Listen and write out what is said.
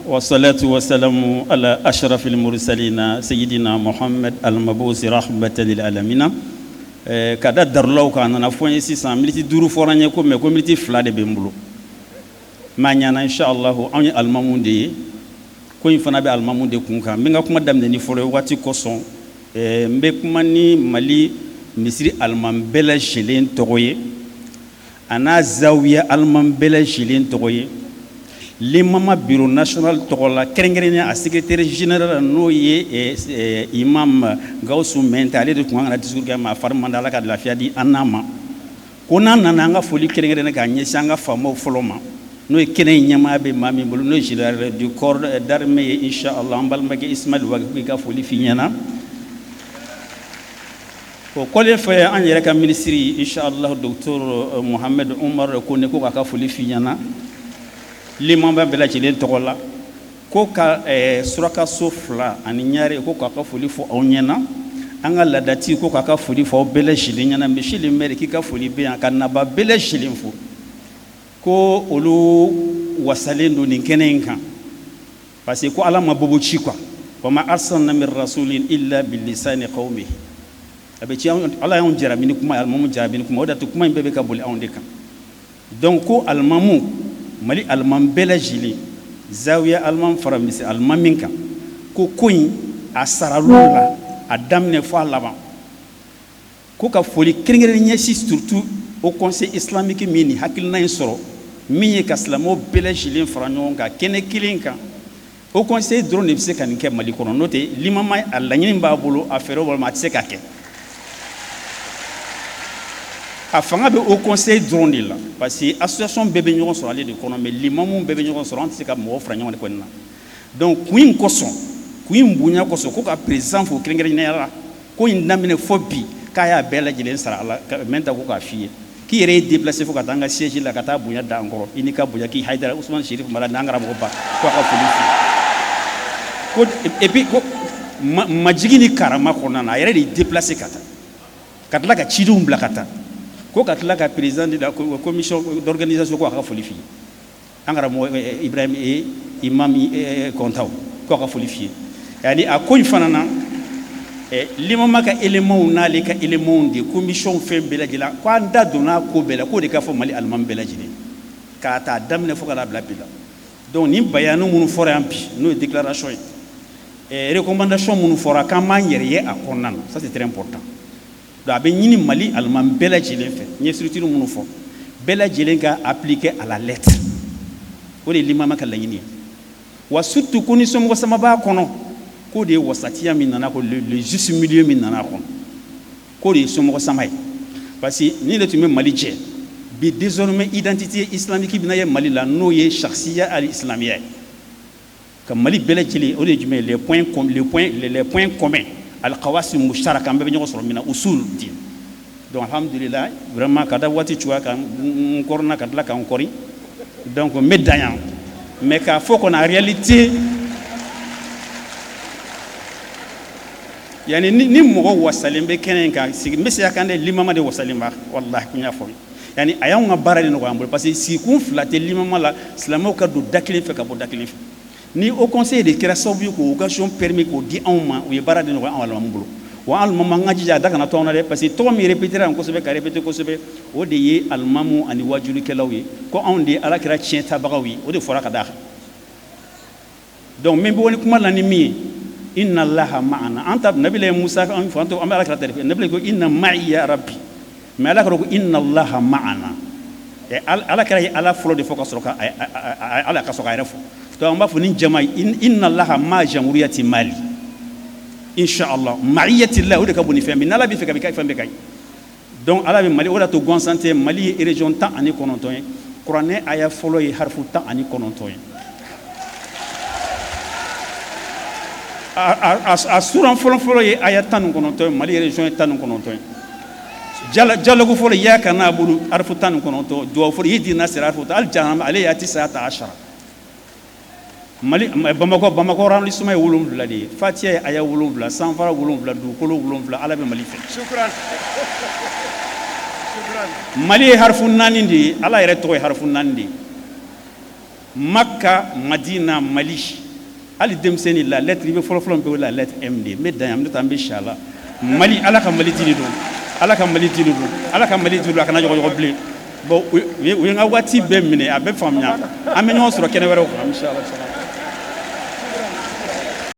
والصلاة والسلام على أشرف المرسلين سيدنا محمد المبعوث رحمة للعالمين. Kada darlaw ka nana foye 600 minutes duru foranye ko me ko minute fla de bembulu manyana inshallah on almamunde ko infana be almamunde kunka minga kuma damne ni folo wati ko son mbe kuma ni mali misri alman bela shilen togoye ana zawiya alman bela shilen togoye l'imam bureau national togola kerengere a secrétaire général no ye imam Gausu Mente ale de ko ngana discours ga ma farmanda la ka de la fiadi anama kona nana nga foli kerengere ka nyesha nga famo foloma no kene nyama be mami bulu no général du corps d'armée inshallah mbal magi Ismail wa ka foli finyana ko kole fa an yere ka ministry inshallah docteur Mohamed Omar ko ne ko ka foli finyana l'imam bela jilen togola ko ka suraka sofla ani nyare ko ka foli fo onyena anga ladati ko ka foli fo bela jilen nyana mishili mere ki ka foli be an kanaba bela jilen fo ko olu wasalendo ni kenenka parce ko ala mabubu chi kwa wa ma arsalna min rasulin illa bil lisani qaumihi abe ci ala yon jarabini kuma almamu jarabini kuma odatu kuma bebe ka boli ondeka donc ko almamu mali alman bela jili zawiya alman faramisi alman minka ko koyin a saralula a damne fo laban ko ka foli kengere nyesi surtout au conseil islamique mini hakilna insoro mi ka slamo bela jili faranyon ka kene kilinka au conseil drone bi se kan ke mali kono note limama alanyini babulu afero wal ma se ka ke a fanga be au conseil drone là parce que association bébé ñogon sur aller de kono mais limamu bébé ñogon sur anti ka mo fra ñogon ko na donc queen koson queen bunya koson ko ka président fo krengere ñera ko indamine fobi kaya bela jilen sara ala menta ko ka fiye ki yere déplacer fo ka tanga siège la ka ta bunya da ngoro ini ka bunya ki Haidara Ousmane Chérif mala nangara mo ba ko ka fili ko et puis ko majigini karama ko na yere déplacer kata la ka chidum blakata ko katla ka président de la commission d'organisation ko ka foli fi angara mo Ibrahim imam kontaw ko ka foli fi yani a ko fanana limama ka élément na le ka élément de commission fe bela jila ko anda dona ko bela ko de ka fo mali alman bela jile ka ta damne fo kala bla bila donc ni bayanu munu fora ampi no déclaration et recommandation munu fora ka manière a konnan ça c'est très important da be ñini mali alman bela jilen fe ñe structure munu fo bela jilen ka appliquer à la lettre o de limama ka la ñini wa surtout ko ni somo sama ba kono ko de wasatiya min nana ko le juste milieu min nana ko de somo sama parce que ni le tume mali je bi désormais identité islamique bi na ye mali la no ye shakhsiya al islamiyya comme mali bela jili o de jume les points communs al-qawasim mushtaraka mbe ñoo soro mina usul din donc alhamdulillah vraiment kada wati chuwa kan korna kadla kan kori donc médaillant mais ka faut qu'on a réalité yani ni mo wasalim be kenen ka sigi mbe ya kande limama de wasalim ba wallahi kunya fo yani ayan nga barali no ko parce que si kun flaté limama la islamo ka do dakile fe ka bo dakile fe ni au conseil de création bi ko occasion permis ko di awma o yebara de no awala mambulo wa al mama ngaji ja daga na tawna de parce que to mi répéter en ko sebe ka répéter ko sebe o de ye al mamu ani wajulu kelawi ko onde ala kira chien tabagawi o de fora ka da donc même woni kuma la ni mi inna allaha ma'ana anta nabila musa kan fa anto amara kira tarifi nabila ko inna ma'i ya rabbi mais ala ko inna allaha ma'ana e ala kira ala flo de focus roka ala ka soka refo donc on va finir jamaï inna allaha ma jamhuriyati mali inshallah ma'iyati allah o de ka boni fembe nala bi fe ka bi kay fembe kay donc ala bi mali o da to gon santé mali e région tan ani kononton qur'an aya folo e harfu tan ani kononton a suran folo e aya tan kononton mali région tan kononton jala ko folo ya kana bulu harfu tan kononton do folo yidi nasira harfu al jahannam alayhi 19 mali bamako ran lisuma e wolum bla di fatia aya wolum bla sanfara wolum bla du kolo wolum bla ala be mali fe shukran mali harfu nanindi ala yere to harfu nandi Makka, Madina, Mali. Ali demseni la lettre, il veut follow la lettre MD. Mais dans le temps, Inch'Allah, Mali, Allah ka Mali tini do. Allah ka Mali tini do. Allah ka Mali tini do. Akana jogo blé. Bon, oui, nga wati be mine, abe famnya. Amenyo sur kene wero. Inch'Allah.